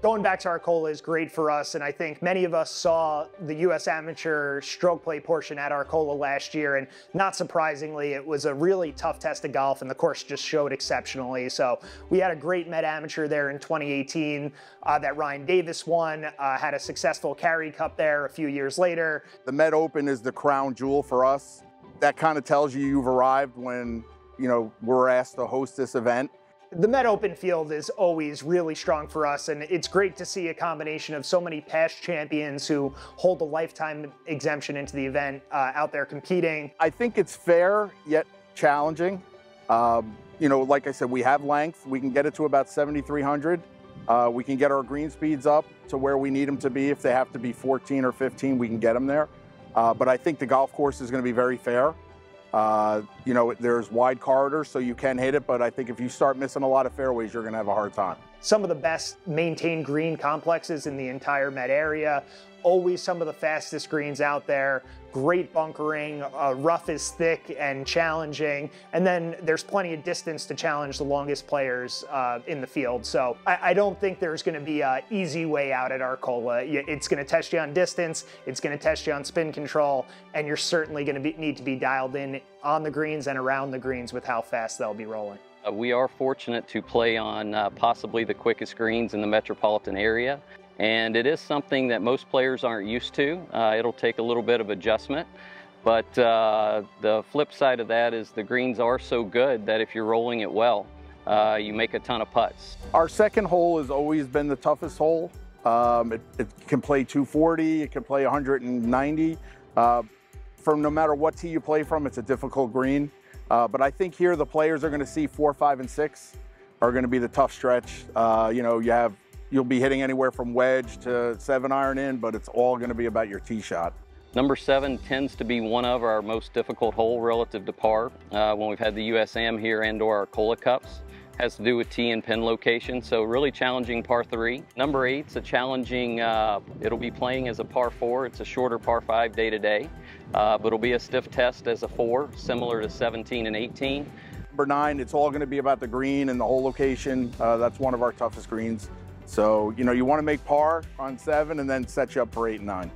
Going back to Arcola is great for us, and I think many of us saw the U.S. Amateur stroke play portion at Arcola last year, and not surprisingly, it was a really tough test of golf, and the course just showed exceptionally. So we had a great Met Amateur there in 2018 that Ryan Davis won, had a successful Carry Cup there a few years later. The Met Open is the crown jewel for us. That kind of tells you you've arrived when, we're asked to host this event. The Met Open field is always really strong for us, and it's great to see a combination of so many past champions who hold a lifetime exemption into the event out there competing. I think it's fair, yet challenging. Like I said, we have length. We can get it to about 7,300. We can get our green speeds up to where we need them to be. If they have to be 14 or 15, we can get them there. But I think the golf course is going to be very fair. There's wide corridors, so you can hit it, but I think if you start missing a lot of fairways, you're going to have a hard time. Some of the best maintained green complexes in the entire Met area, always some of the fastest greens out there, great bunkering, rough is thick and challenging, and then there's plenty of distance to challenge the longest players in the field. So I don't think there's going to be an easy way out at Arcola. It's going to test you on distance, it's going to test you on spin control, and you're certainly going to need to be dialed in on the greens and around the greens with how fast they'll be rolling. We are fortunate to play on possibly the quickest greens in the metropolitan area, and it is something that most players aren't used to. It'll take a little bit of adjustment, but the flip side of that is the greens are so good that if you're rolling it well, you make a ton of putts. Our second hole has always been the toughest hole. It can play 240, it can play 190. From no matter what tee you play from, it's a difficult green. But I think here the players are going to see 4, 5, and 6 are going to be the tough stretch. You'll be hitting anywhere from wedge to 7-iron in, but it's all going to be about your tee shot. Number 7 tends to be one of our most difficult hole relative to par when we've had the USAM here and/or our Arcola Cups. Has to do with tee and pin location, so really challenging par 3. Number 8's a challenging, it'll be playing as a par 4. It's a shorter par 5 day to day, but it'll be a stiff test as a 4, similar to 17 and 18. Number 9, it's all going to be about the green and the hole location. That's one of our toughest greens. So, you want to make par on 7 and then set you up for 8 and 9.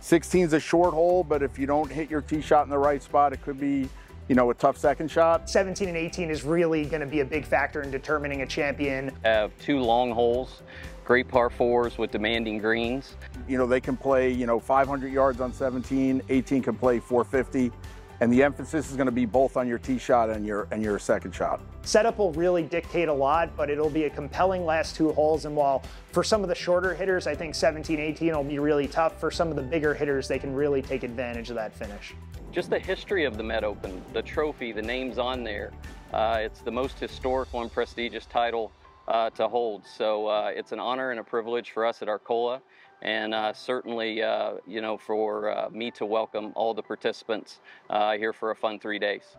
16's a short hole, but if you don't hit your tee shot in the right spot, it could be a tough second shot. 17 and 18 is really going to be a big factor in determining a champion. Have 2 long holes, great par 4s with demanding greens. They can play, 500 yards on 17, 18 can play 450. And the emphasis is going to be both on your tee shot and your second shot. Setup will really dictate a lot, but it'll be a compelling last 2 holes. And while for some of the shorter hitters, I think 17, 18 will be really tough, for some of the bigger hitters, they can really take advantage of that finish. Just the history of the Met Open, the trophy, the names on there. It's the most historical and prestigious title to hold. So it's an honor and a privilege for us at Arcola, and certainly, for me to welcome all the participants here for a fun 3 days.